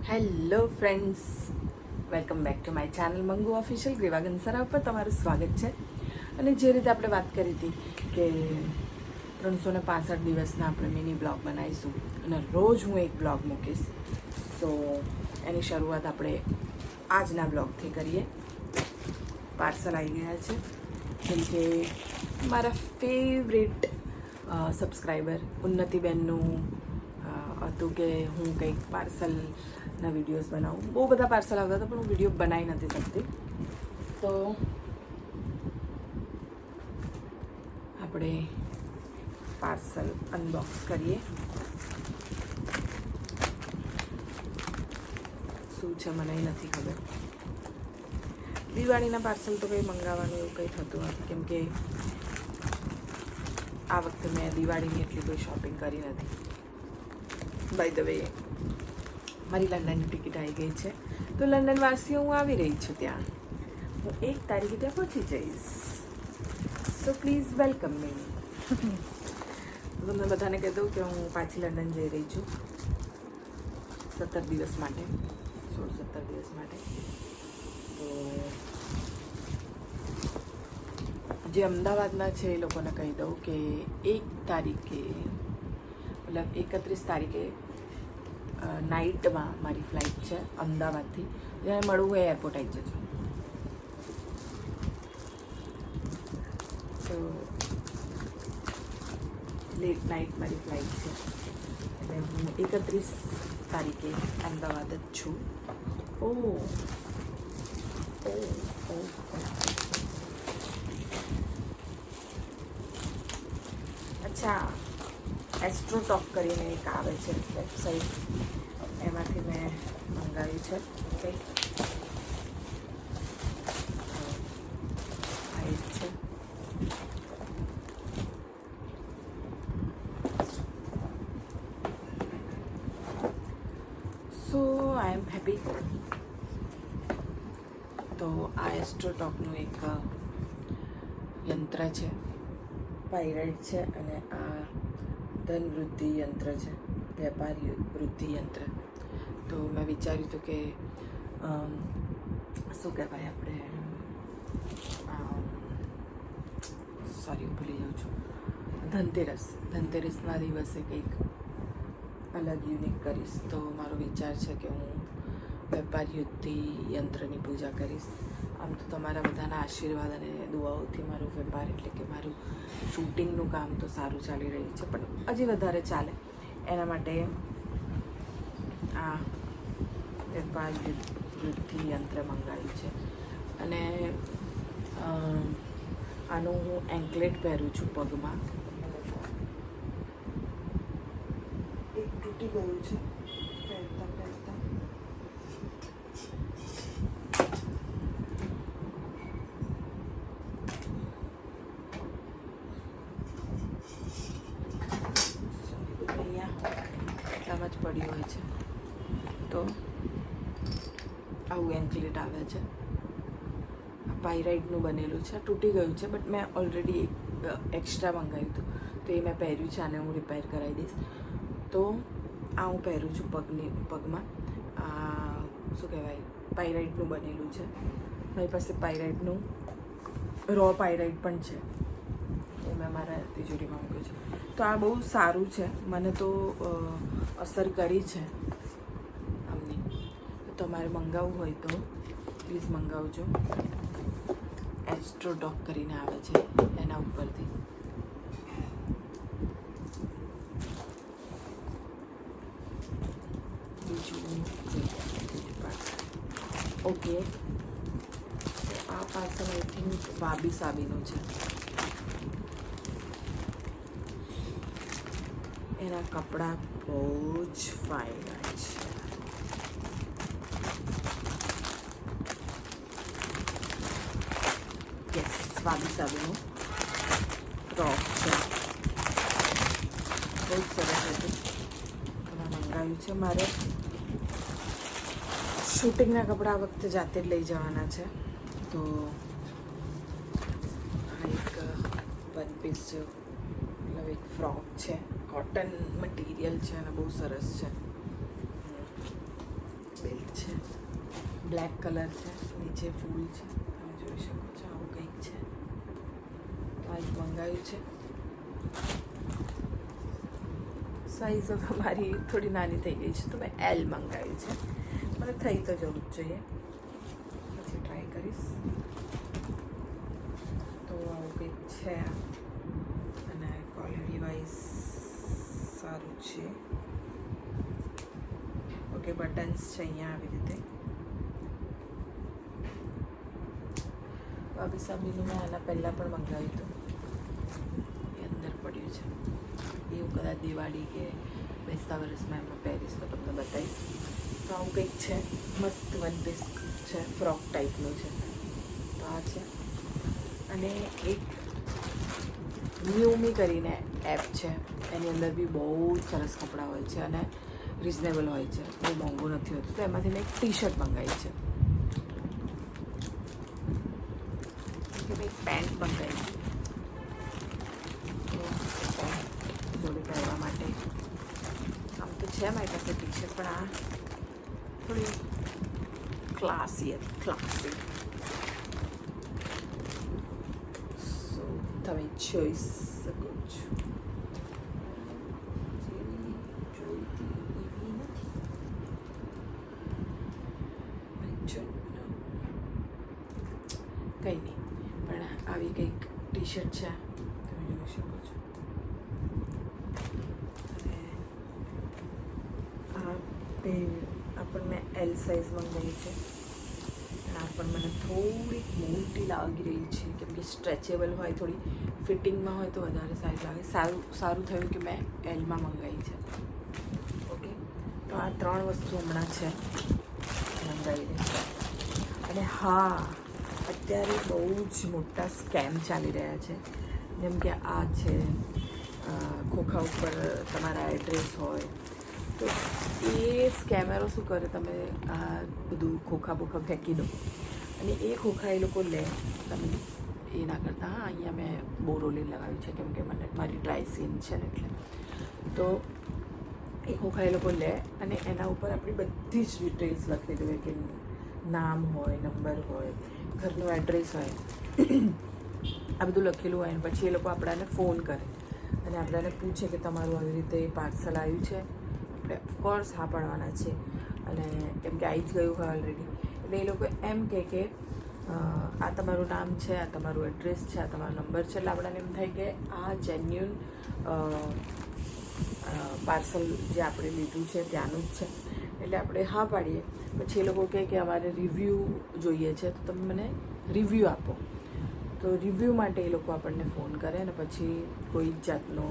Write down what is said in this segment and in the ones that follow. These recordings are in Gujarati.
Hello friends, welcome back to my channel Mangu official. ગ્રીવા ગંસરા ઉપર તમારું સ્વાગત છે. અને જે રીતે આપણે વાત કરી હતી કે 365 દિવસના આપણે મિની બ્લોગ બનાવીશું અને રોજ હું એક બ્લોગ મૂકીશ. સો એની શરૂઆત આપણે આજના બ્લોગથી કરીએ. પાર્સલ આવી ગયા છે. જેમ કે મારા ફેવરેટ સબસ્ક્રાઈબર ઉન્નતિબેનનું હતું કે હું કંઈક પાર્સલના વિડીયોઝ બનાવું. બહુ બધા પાર્સલ આવતા હતા પણ હું વિડીયો બનાવી નથી શકતી. તો આપણે પાર્સલ અનબોક્સ કરીએ. શું છે મને નથી ખબર. દિવાળીના પાર્સલ તો કંઈ મંગાવવાનું એવું કંઈ થતું નથી, કેમ કે આ વખતે મેં દિવાળીની એટલી કોઈ શોપિંગ કરી નથી. બાય ધ વે, મારી લંડનની ટિકિટ આવી ગઈ છે. તો લંડન વાસીઓ હું આવી રહી છું ત્યાં. હું 1 તારીખે ત્યાં પહોંચી જઈશ. સો પ્લીઝ વેલકમ મી. તમને બધાને કહી દઉં કે હું પાછી લંડન જઈ રહી છું 17 દિવસ માટે, 16-17 દિવસ માટે. તો જે અમદાવાદના છે એ લોકોને કહી દઉં કે 1 તારીખે મતલબ 31 તારીખે નાઇટમાં મારી ફ્લાઇટ છે અમદાવાદથી. જ્યાં મળવું હોય એરપોર્ટ આવી જજો. તો લેટ નાઇટ મારી ફ્લાઇટ છે એટલે હું 31 તારીખે અમદાવાદ જ છું. અચ્છા, એસ્ટ્રોટોક કરીને એક આવે છે વેબસાઇટ, એમાંથી મેં મંગાવ્યું છે. ઓકે, આ એક છે. સો આઈ એમ હેપી. તો આ એસ્ટ્રોટોકનું એક યંત્ર છે, પાયરાઇટ છે, અને આ ધન વૃદ્ધિ યંત્ર છે, વેપારી વૃદ્ધિ યંત્ર. તો મેં વિચાર્યું હતું કે શું કહેવાય આપણે, સોરી હું ભૂલી જાઉં છું, ધનતેરસના દિવસે કંઈક અલગ યુનિક કરીશ. તો મારો વિચાર છે કે હું વેપારી વૃદ્ધિ યંત્રની પૂજા કરીશ. આમ તો તમારા બધાના આશીર્વાદ અને દુઆઓથી મારું વેપાર એટલે કે મારું શૂટિંગનું કામ તો સારું ચાલી રહ્યું છે, પણ હજી વધારે ચાલે એના માટે આ વેપાર વૃદ્ધિ યંત્ર મંગાવ્યું છે. અને આનું હું એન્કલેટ પહેરું છું પગમાં. એક તૂટી ગયું છે પહેરતા પહેરતા. એટલામાં જ પડ્યું હોય છે. તો આવું એન્કલેટ આવે છે. પાયરાઇટનું બનેલું છે. તૂટી ગયું છે બટ મેં ઓલરેડી એક એક્સ્ટ્રા મંગાવ્યું હતું, તો એ મેં પહેર્યું છે. આને હું રિપેર કરાવી દઈશ. તો આ હું પહેરું છું પગમાં. આ શું કહેવાય, પાયરાઇટનું બનેલું છે. મારી પાસે પાયરાઇટનું રો પાયરાઇટ પણ છે, એ મેં મારા તિજોરીમાં મૂક્યું છે. તો આ બહુ સારું છે, મને તો અસર કરી છે આમની. તો તમારે મંગાવવું હોય તો પ્લીઝ મંગાવજો. એસ્ટ્રોટોક કરીને આવે છે એના ઉપરથી. બીજું ઓકે, આ પાર્સલ આઈ થિંક વાબી સાબીનું છે. એના કપડાં બહુ જ ફાઇન છે. યસ, વાબી સાબીનું ફ્રોક છે. બહુ જ સરસ હતું. મેં મંગાવ્યું છે. મારે શૂટિંગના કપડાં આ વખતે જાતે જ લઈ જવાના છે. તો આ એક વન પીસ છે, મતલબ એક ફ્રોક છે, કોટન મટીરિયલ છે અને બહુ સરસ છે. બેલ્ટ છે, બ્લેક કલર છે, નીચે ફૂલ છે, તમે જોઈ શકો છો આવું કંઈક છે. આ એક મંગાવ્યું છે. સાઈઝ હવે મારી થોડી નાની થઈ ગઈ છે તો મેં એલ મંગાવ્યું છે. મને થઈ તો જવું જ જોઈએ, પછી ટ્રાય કરીશ. તો આવું કંઈક છે અને ક્વોલિટી વાઇઝ સારું છે. ઓકે, બટન્સ છે અહીંયા આવી રીતે. વાબી સાબીનું મેં આના પહેલાં પણ મંગાવ્યું હતું, એ અંદર પડ્યું છે. એવું કદાચ દિવાળી કે બેસતા વર્ષમાં એમાં પહેરીશ તો તમને બતાવીશ. તો આવું કંઈક છે, મસ્ત વન પીસ છે, ફ્રોક ટાઈપનું છે. તો આ છે. અને એક ન્યૂમી કરીને એપ છે, એની અંદર બી બહુ જ સરસ કપડાં હોય છે અને રિઝનેબલ હોય છે, બહુ મોંઘું નથી હોતું. તો એમાંથી મેં એક ટી શર્ટ મંગાવી છે, એક પેન્ટ મંગાવી છે જોડે પહેરવા માટે. આમ તો છે મારી પાસે ટી શર્ટ, પણ આ થોડી ક્લાસી હતી, ક્લાસી. સો તમે જોઈ શકો છો. કંઈ નહીં, પણ આવી કંઈક ટી શર્ટ છે, તમે જોઈ શકો છો. અને આ પણ મેં એલ સાઇઝ મંગાવી છે. અને આ પણ મને થોડીક મોટી લાગી રહી છે, કેમ કે સ્ટ્રેચેબલ હોય, થોડી ફિટિંગમાં હોય તો વધારે સારી લાગે. સારું થયું કે મેં એલમાં મંગાવી છે. ઓકે, તો આ 3 વસ્તુ હમણાં છે મંગાવી રહી. અને હા, અત્યારે બહુ જ મોટા સ્કેમ ચાલી રહ્યા છે. જેમ કે આ છે, ખોખા ઉપર તમારા એડ્રેસ હોય તો એ સ્કેમરો શું કરે, તમે આ બધું ખોખા બોખા ફેંકી દો અને એ ખોખા એ લોકો લે. તમે એ ના કરતા. હા, અહીંયા મેં બોરોલિન લગાવ્યું છે કેમ કે મને મારી ડ્રાય સ્કિન છે ને, એટલે. તો એ ખોખા એ લોકો લે અને એના ઉપર આપણી બધી જ ડિટેલ્સ લખી દેવે, કે નામ હોય, નંબર હોય, ઘરનું એડ્રેસ હોય, આ બધું લખેલું હોય. અને પછી એ લોકો આપણાને ફોન કરે અને આપણાને પૂછે કે તમારું આવી રીતે પાર્સલ આવ્યું છે. આપણે ઓફકોર્સ હા પાડવાના છે, અને કેમ કે આવી જ ગયું હોય ઓલરેડી. એટલે એ લોકો એમ કે આ તમારું નામ છે, આ તમારું એડ્રેસ છે, આ તમારો નંબર છે. એટલે આપણાને એમ થાય કે આ જેન્યુન પાર્સલ જે આપણે લીધું છે ત્યાંનું જ છે. એટલે આપણે હા પાડીએ. પછી એ લોકો કહે કે અમારે રિવ્યૂ જોઈએ છે, તો તમે મને રિવ્યૂ આપો. તો રિવ્યૂ માટે એ લોકો આપણને ફોન કરે અને પછી કોઈ જાતનો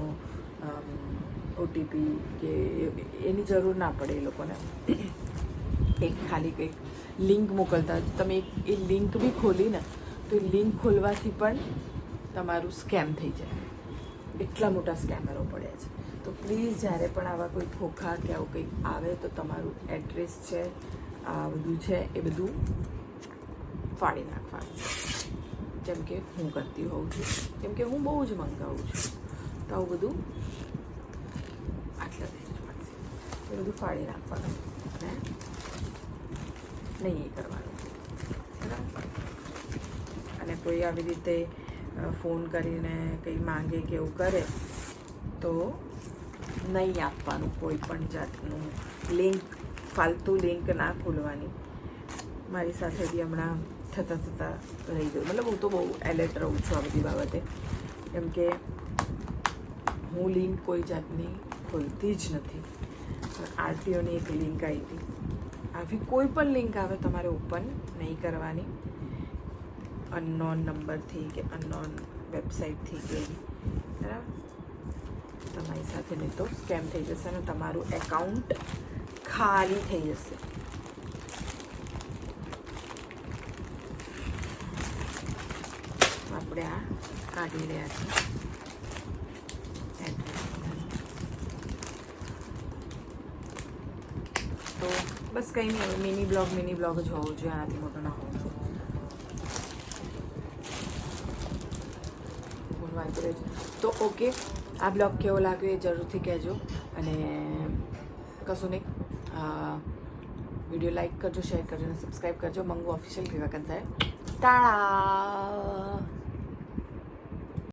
ઓટીપી કે એની જરૂર ના પડે એ લોકોને. એક ખાલી કંઈક લિંક મોકલતા, તમે એ લિંક બી ખોલીને તો એ લિંક ખોલવાથી પણ તમારું સ્કેમ થઈ જાય. એટલા મોટા સ્કેમરો પડ્યા છે. તો પ્લીઝ જ્યારે પણ આવા કોઈ ખોખા કે આવું કંઈક આવે તો તમારું એડ્રેસ છે, આ બધું છે, એ બધું ફાડી નાખવાનું. જેમ કે હું કરતી હોઉં છું, કેમ કે હું બહુ જ મંગાવું છું. તો આવું બધું આટલા રેન્જ મળશે એ બધું ફાડી નાખવાનું અને નહીં એ કરવાનું, બરાબર. અને કોઈ આવી રીતે ફોન કરીને કંઈ માંગે કે એવું કરે તો નહીં આપવાનું કોઈ પણ જાતનું લિંક, ફાલતુ લિંક ના ખોલવાની. મારી સાથે બી હમણાં થતાં રહી ગયું. મતલબ હું તો બહુ એલર્ટ રહું છું આ બધી બાબતે, કેમ કે હું લિંક કોઈ જાતની ખોલતી જ નથી. આરટીઓની એક લિંક આવી હતી. આવી કોઈ પણ લિંક આવે તમારે ઓપન નહીં કરવાની, અનનોન નંબરથી કે અનનોન વેબસાઇટથી કે, બરાબર. તમારી સાથે નહીં તો સ્કેમ થઈ જશે અને તમારું એકાઉન્ટ ખાલી થઈ જશે. આપણે આ કાઢી રહ્યા છીએ એડ્રેસ. તો બસ કંઈ નહીં, હવે મિની બ્લોગ જ હોવો જોઈએ, આનાથી મોટો ના હોવો જોઈએ. વાંચી રહ્યો છે તો ઓકે. આ બ્લોગ કેવો લાગ્યો એ જરૂરથી કહેજો. અને કશું નહીં, વિડીયો લાઇક કરજો, શેર કરજો અને સબસ્ક્રાઈબ કરજો. મંગુ ઓફિશિયલ ગ્રીવા કંસાર ટાળા.